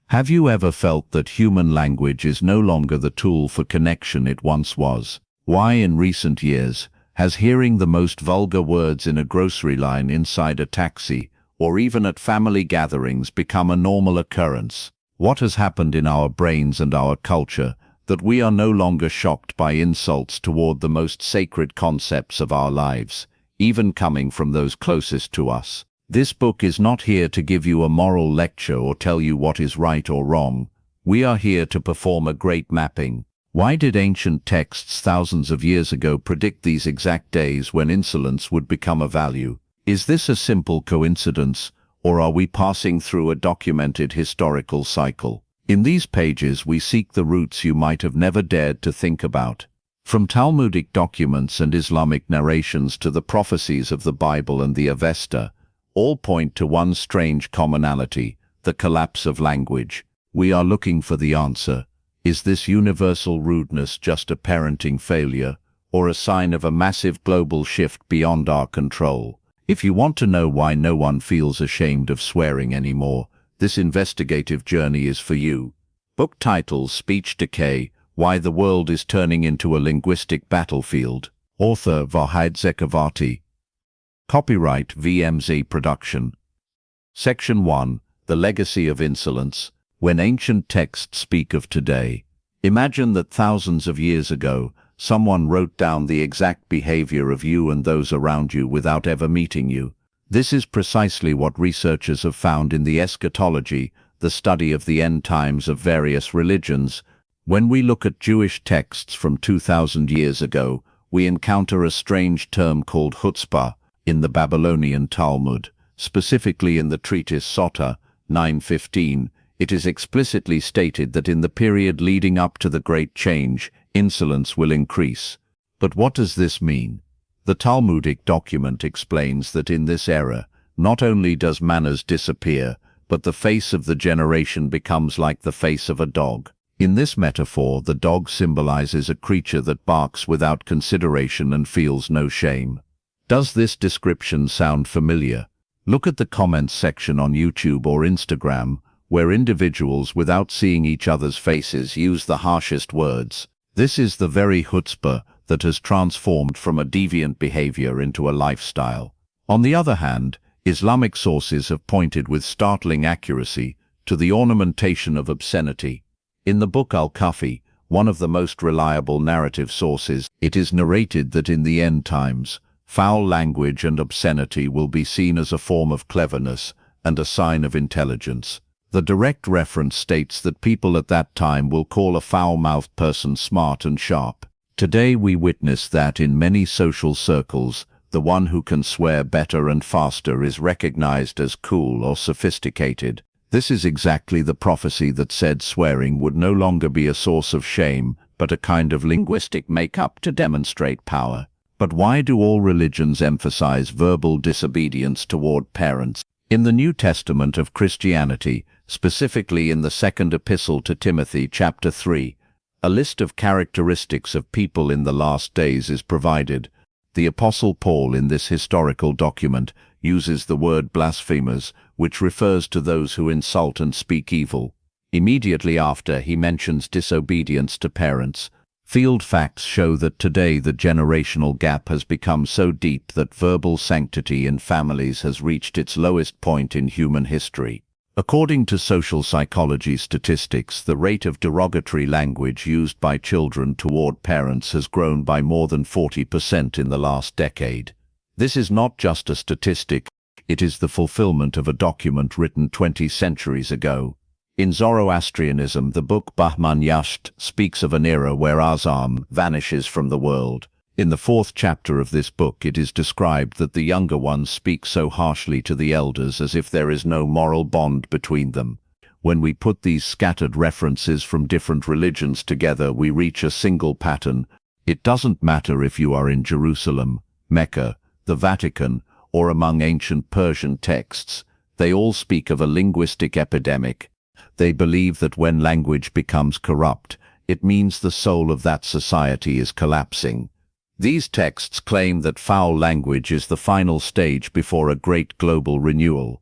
Have you ever felt that human language is no longer the tool for connection it once was? Why, in recent years, has hearing the most vulgar words in a grocery line inside a taxi, or even at family gatherings, become a normal occurrence? What has happened in our brains and our culture that we are no longer shocked by insults toward the most sacred concepts of our lives, even coming from those closest to us? This book is not here to give you a moral lecture or tell you what is right or wrong. We are here to perform a great mapping. Why did ancient texts thousands of years ago predict these exact days when insolence would become a value? Is this a simple coincidence, or are we passing through a documented historical cycle? In these pages we seek the roots you might have never dared to think about. From Talmudic documents and Islamic narrations to the prophecies of the Bible and the Avesta, all point to one strange commonality: the collapse of language. We are looking for the answer. Is this universal rudeness just a parenting failure, or a sign of a massive global shift beyond our control? If you want to know why no one feels ashamed of swearing anymore, this investigative journey is for you. Book title: Speech Decay, Why the World is Turning into a Linguistic Battlefield. Author Vahid Zekavati. Copyright VMZ Production. Section 1. The Legacy of Insolence. When ancient texts speak of today, imagine that thousands of years ago, someone wrote down the exact behavior of you and those around you without ever meeting you. This is precisely what researchers have found in the eschatology, the study of the end times of various religions. When we look at Jewish texts from 2,000 years ago, we encounter a strange term called Chutzpah in the Babylonian Talmud. Specifically in the treatise Sota 9:15, it is explicitly stated that in the period leading up to the Great Change, insolence will increase. But what does this mean? The Talmudic document explains that in this era, not only does manners disappear, but the face of the generation becomes like the face of a dog. In this metaphor, the dog symbolizes a creature that barks without consideration and feels no shame. Does this description sound familiar? Look at the comments section on YouTube or Instagram, where individuals, without seeing each other's faces, use the harshest words. This is the very chutzpah that has transformed from a deviant behavior into a lifestyle. On the other hand, Islamic sources have pointed with startling accuracy to the ornamentation of obscenity. In the book Al-Kafi, one of the most reliable narrative sources, it is narrated that in the end times, foul language and obscenity will be seen as a form of cleverness and a sign of intelligence. The direct reference states that people at that time will call a foul-mouthed person smart and sharp. Today we witness that in many social circles, the one who can swear better and faster is recognized as cool or sophisticated. This is exactly the prophecy that said swearing would no longer be a source of shame, but a kind of linguistic make-up to demonstrate power. But why do all religions emphasize verbal disobedience toward parents? In the New Testament of Christianity, specifically in the second epistle to Timothy, chapter 3, a list of characteristics of people in the last days is provided. The Apostle Paul in this historical document uses the word blasphemers, which refers to those who insult and speak evil. Immediately after, he mentions disobedience to parents. Field facts show that today the generational gap has become so deep that verbal sanctity in families has reached its lowest point in human history. According to social psychology statistics, the rate of derogatory language used by children toward parents has grown by more than 40% in the last decade. This is not just a statistic, it is the fulfillment of a document written 20 centuries ago. In Zoroastrianism, the book Bahman Yasht speaks of an era where Azam vanishes from the world. In the 4th chapter of this book, it is described that the younger ones speak so harshly to the elders as if there is no moral bond between them. When we put these scattered references from different religions together, we reach a single pattern. It doesn't matter if you are in Jerusalem, Mecca, the Vatican, or among ancient Persian texts, they all speak of a linguistic epidemic. They believe that when language becomes corrupt, it means the soul of that society is collapsing. These texts claim that foul language is the final stage before a great global renewal.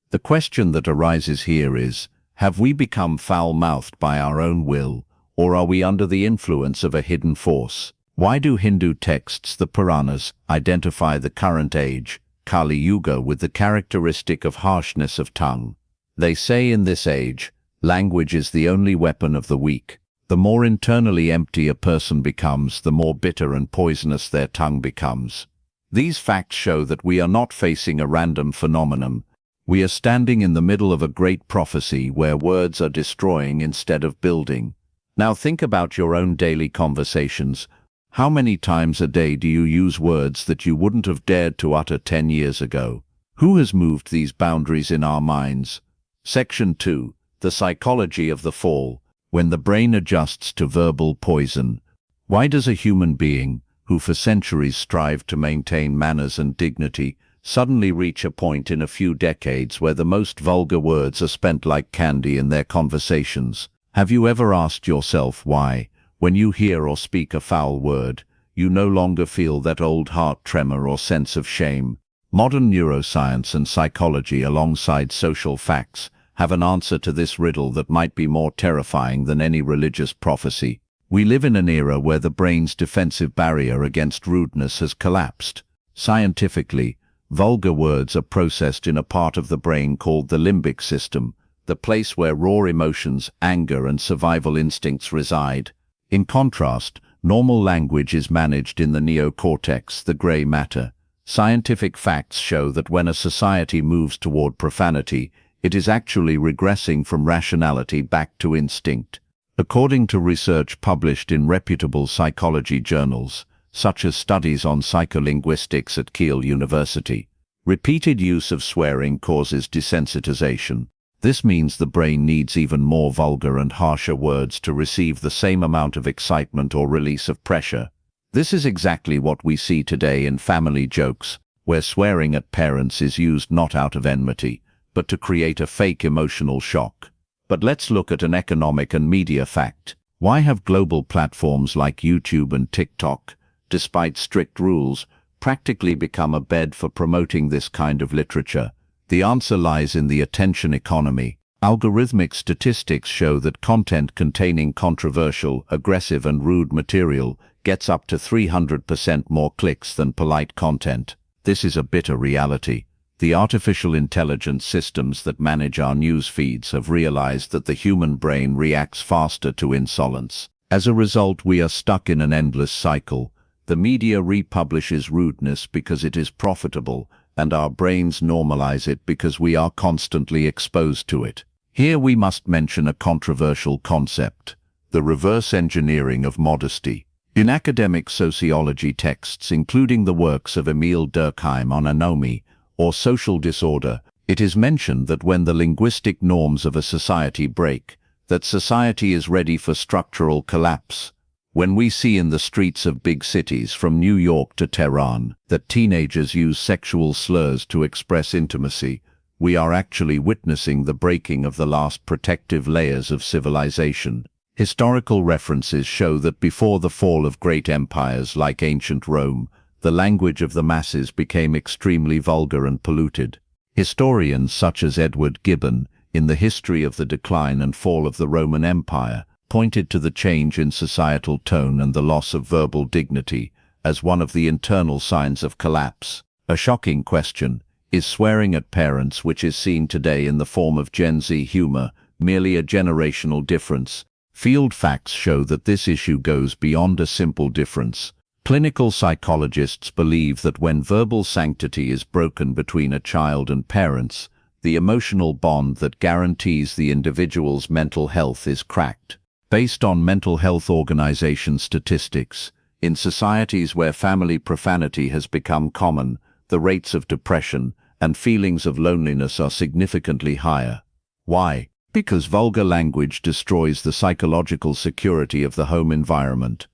The question that arises here is, Have we become foul-mouthed by our own will, or are we under the influence of a hidden force? Why do Hindu texts, the Puranas, identify the current age, Kali Yuga, with the characteristic of harshness of tongue? They say in this age, language is the only weapon of the weak. The more internally empty a person becomes, the more bitter and poisonous their tongue becomes. These facts show that we are not facing a random phenomenon. We are standing in the middle of a great prophecy where words are destroying instead of building. Now think about your own daily conversations. How many times a day do you use words that you wouldn't have dared to utter 10 years ago? Who has moved these boundaries in our minds? Section 2. The Psychology of the Fall. When the brain adjusts to verbal poison. Why does a human being, who for centuries strived to maintain manners and dignity, suddenly reach a point in a few decades where the most vulgar words are spent like candy in their conversations? Have you ever asked yourself why, when you hear or speak a foul word, you no longer feel that old heart tremor or sense of shame? Modern neuroscience and psychology, alongside social facts, have an answer to this riddle that might be more terrifying than any religious prophecy. We live in an era where the brain's defensive barrier against rudeness has collapsed. Scientifically, vulgar words are processed in a part of the brain called the limbic system, the place where raw emotions, anger, and survival instincts reside. In contrast, normal language is managed in the neocortex, the gray matter. Scientific facts show that when a society moves toward profanity, it is actually regressing from rationality back to instinct. According to research published in reputable psychology journals, such as studies on psycholinguistics at Keele University, repeated use of swearing causes desensitization. This means the brain needs even more vulgar and harsher words to receive the same amount of excitement or release of pressure. This is exactly what we see today in family jokes, where swearing at parents is used not out of enmity, but to create a fake emotional shock. But let's look at an economic and media fact. Why have global platforms like YouTube and TikTok, despite strict rules, practically become a bed for promoting this kind of literature? The answer lies in the attention economy. Algorithmic statistics show that content containing controversial, aggressive, and rude material gets up to 300% more clicks than polite content. This is a bitter reality. The artificial intelligence systems that manage our news feeds have realized that the human brain reacts faster to insolence. As a result, we are stuck in an endless cycle. The media republishes rudeness because it is profitable, and our brains normalize it because we are constantly exposed to it. Here we must mention a controversial concept: the reverse engineering of modesty. In academic sociology texts, including the works of Emile Durkheim on anomie, or social disorder, it is mentioned that when the linguistic norms of a society break, that society is ready for structural collapse. When we see in the streets of big cities, from New York to Tehran, that teenagers use sexual slurs to express intimacy, we are actually witnessing the breaking of the last protective layers of civilization. Historical references show that before the fall of great empires like ancient Rome, the language of the masses became extremely vulgar and polluted. Historians such as Edward Gibbon, in the History of the Decline and Fall of the Roman Empire, pointed to the change in societal tone and the loss of verbal dignity as one of the internal signs of collapse. A shocking question: is swearing at parents, which is seen today in the form of Gen Z humor, merely a generational difference? Field facts show that this issue goes beyond a simple difference. Clinical psychologists believe that when verbal sanctity is broken between a child and parents, the emotional bond that guarantees the individual's mental health is cracked. Based on mental health organization statistics, in societies where family profanity has become common, the rates of depression and feelings of loneliness are significantly higher. Why? Because vulgar language destroys the psychological security of the home environment.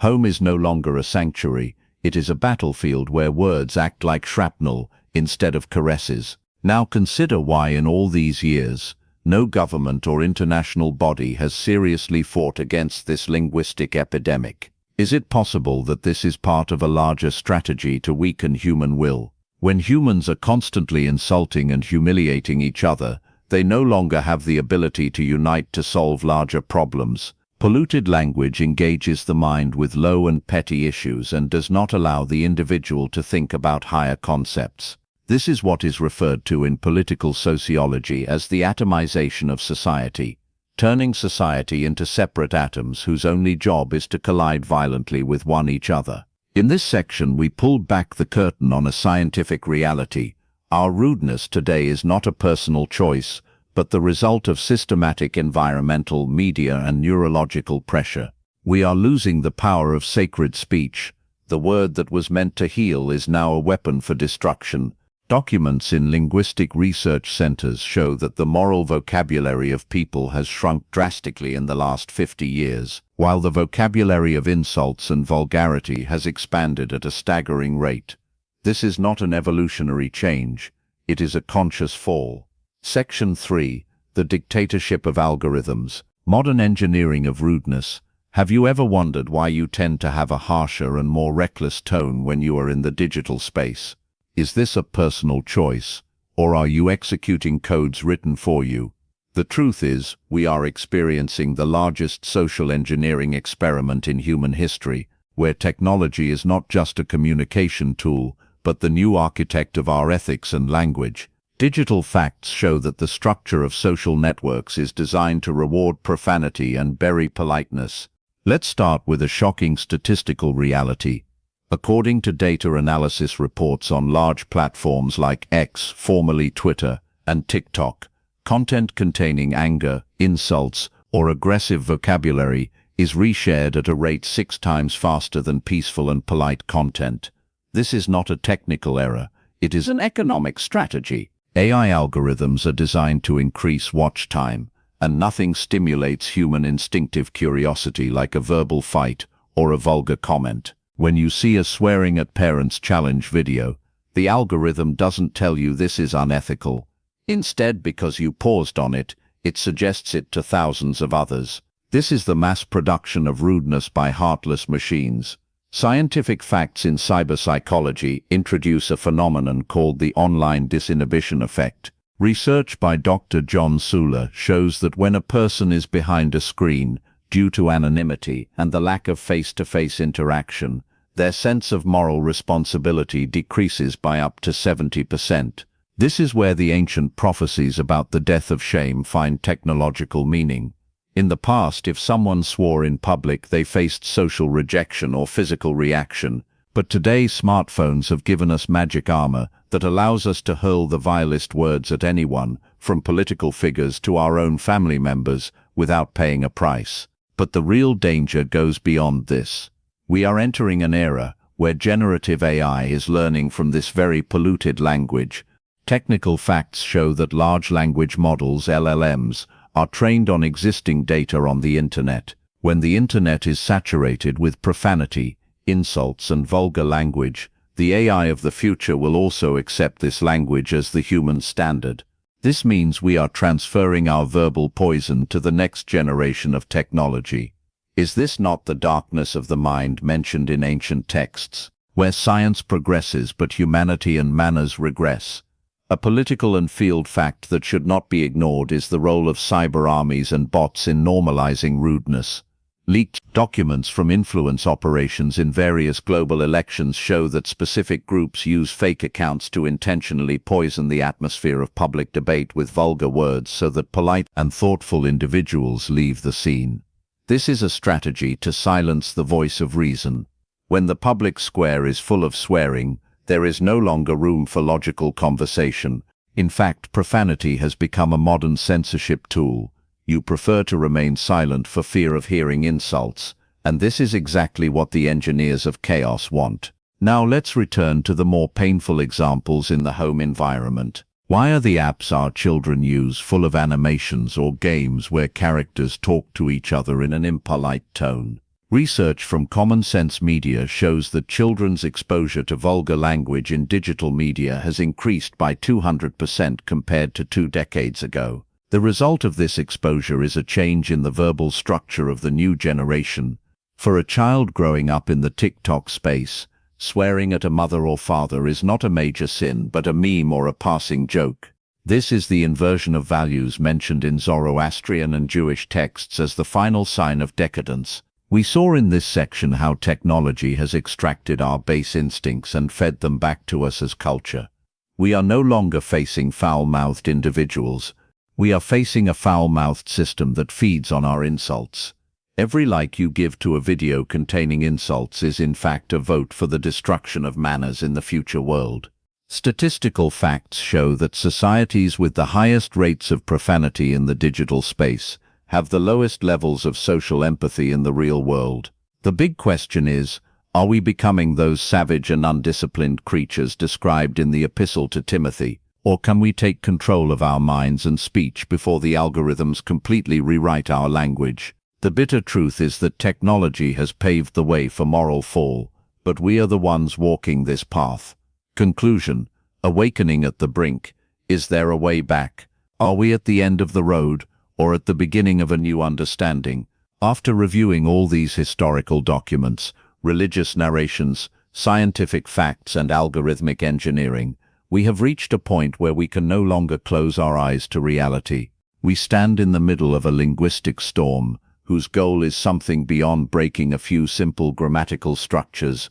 Home is no longer a sanctuary, it is a battlefield where words act like shrapnel instead of caresses. Now consider why in all these years, no government or international body has seriously fought against this linguistic epidemic. Is it possible that this is part of a larger strategy to weaken human will? When humans are constantly insulting and humiliating each other, They no longer have the ability to unite to solve larger problems. Polluted language engages the mind with low and petty issues and does not allow the individual to think about higher concepts. This is what is referred to in political sociology as the atomization of society, turning society into separate atoms whose only job is to collide violently with one each other. In this section, we pulled back the curtain on a scientific reality. Our rudeness today is not a personal choice, but the result of systematic environmental, media, and neurological pressure. We are losing the power of sacred speech. The word that was meant to heal is now a weapon for destruction. Documents in linguistic research centers show that the moral vocabulary of people has shrunk drastically in the last 50 years, while the vocabulary of insults and vulgarity has expanded at a staggering rate. This is not an evolutionary change, it is a conscious fall. Section 3. The dictatorship of algorithms. Modern engineering of rudeness. Have you ever wondered why you tend to have a harsher and more reckless tone when you are in the digital space? Is this a personal choice, or are you executing codes written for you? The truth is, we are experiencing the largest social engineering experiment in human history, where technology is not just a communication tool, but the new architect of our ethics and language. Digital facts show that the structure of social networks is designed to reward profanity and bury politeness. Let's start with a shocking statistical reality. According to data analysis reports on large platforms like X, formerly Twitter, and TikTok, content containing anger, insults, or aggressive vocabulary is reshared at a rate 6 times faster than peaceful and polite content. This is not a technical error, it is an economic strategy. AI algorithms are designed to increase watch time, and nothing stimulates human instinctive curiosity like a verbal fight or a vulgar comment. When you see a swearing at parents challenge video, the algorithm doesn't tell you this is unethical. Instead, because you paused on it, it suggests it to thousands of others. This is the mass production of rudeness by heartless machines. Scientific facts in cyberpsychology introduce a phenomenon called the online disinhibition effect. Research by Dr. John Suler shows that when a person is behind a screen, due to anonymity and the lack of face-to-face interaction, their sense of moral responsibility decreases by up to 70%. This is where the ancient prophecies about the death of shame find technological meaning. In the past, if someone swore in public, they faced social rejection or physical reaction. But today, smartphones have given us magic armor that allows us to hurl the vilest words at anyone, from political figures to our own family members, without paying a price. But the real danger goes beyond this. We are entering an era where generative AI is learning from this very polluted language. Technical facts show that large language models, LLMs, are trained on existing data on the internet. When the internet is saturated with profanity, insults, and vulgar language, the AI of the future will also accept this language as the human standard. This means we are transferring our verbal poison to the next generation of technology. Is this not the darkness of the mind mentioned in ancient texts, where science progresses but humanity and manners regress? A political and field fact that should not be ignored is the role of cyber armies and bots in normalizing rudeness. Leaked documents from influence operations in various global elections show that specific groups use fake accounts to intentionally poison the atmosphere of public debate with vulgar words so that polite and thoughtful individuals leave the scene. This is a strategy to silence the voice of reason. When the public square is full of swearing, there is no longer room for logical conversation. In fact, profanity has become a modern censorship tool. You prefer to remain silent for fear of hearing insults, and this is exactly what the engineers of chaos want. Now let's return to the more painful examples in the home environment. Why are the apps our children use full of animations or games where characters talk to each other in an impolite tone? Research from Common Sense Media shows that children's exposure to vulgar language in digital media has increased by 200% compared to 2 decades ago. The result of this exposure is a change in the verbal structure of the new generation. For a child growing up in the TikTok space, swearing at a mother or father is not a major sin but a meme or a passing joke. This is the inversion of values mentioned in Zoroastrian and Jewish texts as the final sign of decadence. We saw in this section how technology has extracted our base instincts and fed them back to us as culture. We are no longer facing foul-mouthed individuals. We are facing a foul-mouthed system that feeds on our insults. Every like you give to a video containing insults is in fact a vote for the destruction of manners in the future world. Statistical facts show that societies with the highest rates of profanity in the digital space have the lowest levels of social empathy in the real world. The big question is, are we becoming those savage and undisciplined creatures described in the Epistle to Timothy, or can we take control of our minds and speech before the algorithms completely rewrite our language? The bitter truth is that technology has paved the way for moral fall, but we are the ones walking this path. Conclusion: awakening at the brink. Is there a way back? Are we at the end of the road, or at the beginning of a new understanding? After reviewing all these historical documents, religious narrations, scientific facts, and algorithmic engineering, we have reached a point where we can no longer close our eyes to reality. We stand in the middle of a linguistic storm, whose goal is something beyond breaking a few simple grammatical structures.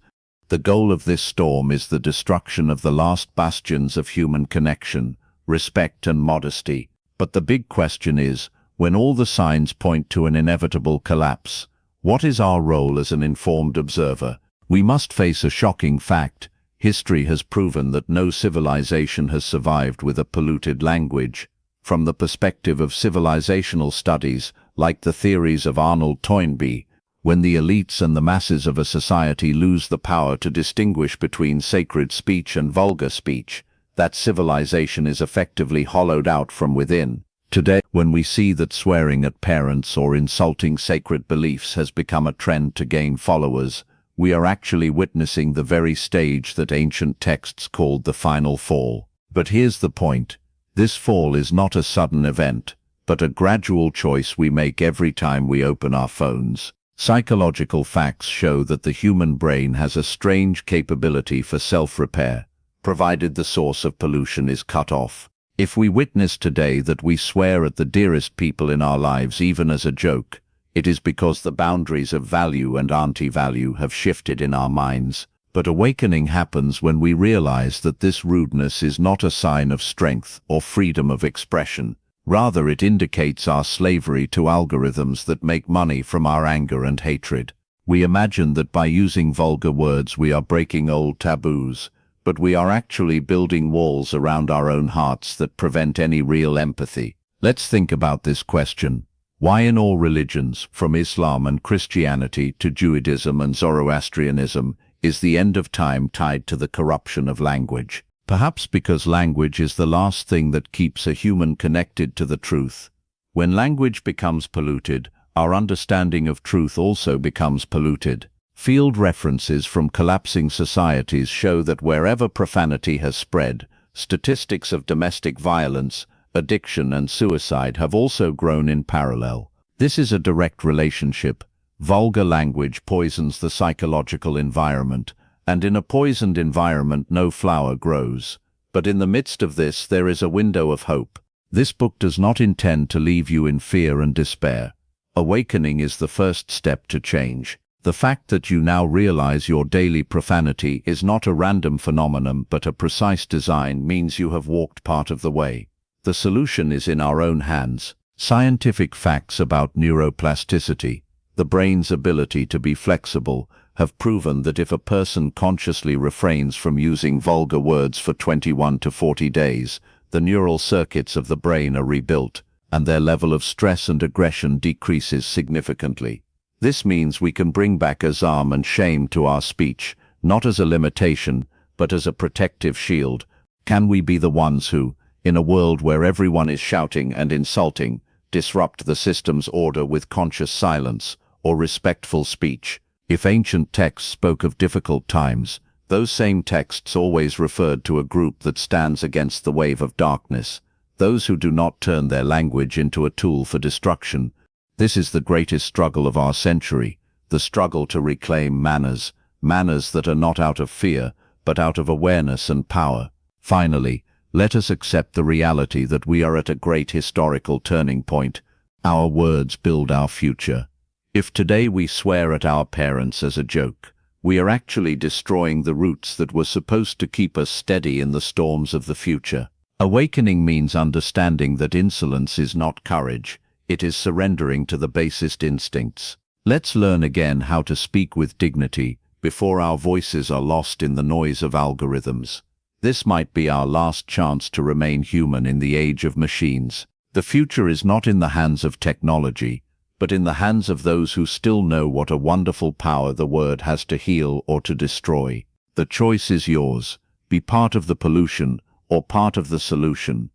The goal of this storm is the destruction of the last bastions of human connection, respect and modesty. But the big question is, when all the signs point to an inevitable collapse, what is our role as an informed observer? We must face a shocking fact. History has proven that no civilization has survived with a polluted language. From the perspective of civilizational studies, like the theories of Arnold Toynbee, when the elites and the masses of a society lose the power to distinguish between sacred speech and vulgar speech, that civilization is effectively hollowed out from within. Today, when we see that swearing at parents or insulting sacred beliefs has become a trend to gain followers, we are actually witnessing the very stage that ancient texts called the final fall. But here's the point. This fall is not a sudden event, but a gradual choice we make every time we open our phones. Psychological facts show that the human brain has a strange capability for self-repair, provided the source of pollution is cut off. If we witness today that we swear at the dearest people in our lives even as a joke, it is because the boundaries of value and anti-value have shifted in our minds. But awakening happens when we realize that this rudeness is not a sign of strength or freedom of expression. Rather, it indicates our slavery to algorithms that make money from our anger and hatred. We imagine that by using vulgar words we are breaking old taboos, but we are actually building walls around our own hearts that prevent any real empathy. Let's think about this question. Why in all religions, from Islam and Christianity to Judaism and Zoroastrianism, is the end of time tied to the corruption of language? Perhaps because language is the last thing that keeps a human connected to the truth. When language becomes polluted, our understanding of truth also becomes polluted. Field references from collapsing societies show that wherever profanity has spread, statistics of domestic violence, addiction and suicide have also grown in parallel. This is a direct relationship. Vulgar language poisons the psychological environment, and in a poisoned environment no flower grows. But in the midst of this there is a window of hope. This book does not intend to leave you in fear and despair. Awakening is the first step to change. The fact that you now realize your daily profanity is not a random phenomenon but a precise design means you have walked part of the way. The solution is in our own hands. Scientific facts about neuroplasticity, the brain's ability to be flexible, have proven that if a person consciously refrains from using vulgar words for 21 to 40 days, the neural circuits of the brain are rebuilt, and their level of stress and aggression decreases significantly. This means we can bring back azam and shame to our speech, not as a limitation, but as a protective shield. Can we be the ones who, in a world where everyone is shouting and insulting, disrupt the system's order with conscious silence or respectful speech? If ancient texts spoke of difficult times, those same texts always referred to a group that stands against the wave of darkness, those who do not turn their language into a tool for destruction. This is the greatest struggle of our century, the struggle to reclaim manners that are not out of fear, but out of awareness and power. Finally, Let us accept the reality that we are at a great historical turning point. Our words build our future. If today we swear at our parents as a joke, we are actually destroying the roots that were supposed to keep us steady in the storms of the future. Awakening means understanding that insolence is not courage, it is surrendering to the basest instincts. Let's learn again how to speak with dignity before our voices are lost in the noise of algorithms. This might be our last chance to remain human in the age of machines. The future is not in the hands of technology, but in the hands of those who still know what a wonderful power the word has to heal or to destroy. The choice is yours. Be part of the pollution or part of the solution.